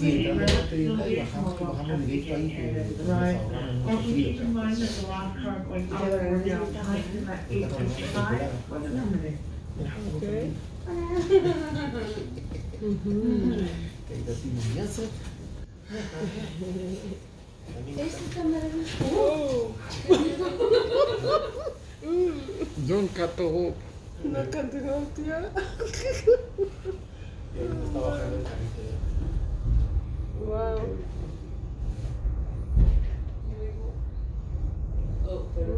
Sí, entramos a la expediente y bajamos directo ahí que nos ahorramos mucho frío. Okay. Caída silenciosa. John Cato. No continuó, tía. Y ahí nos está bajando el carrito. Wow. Oh, pero.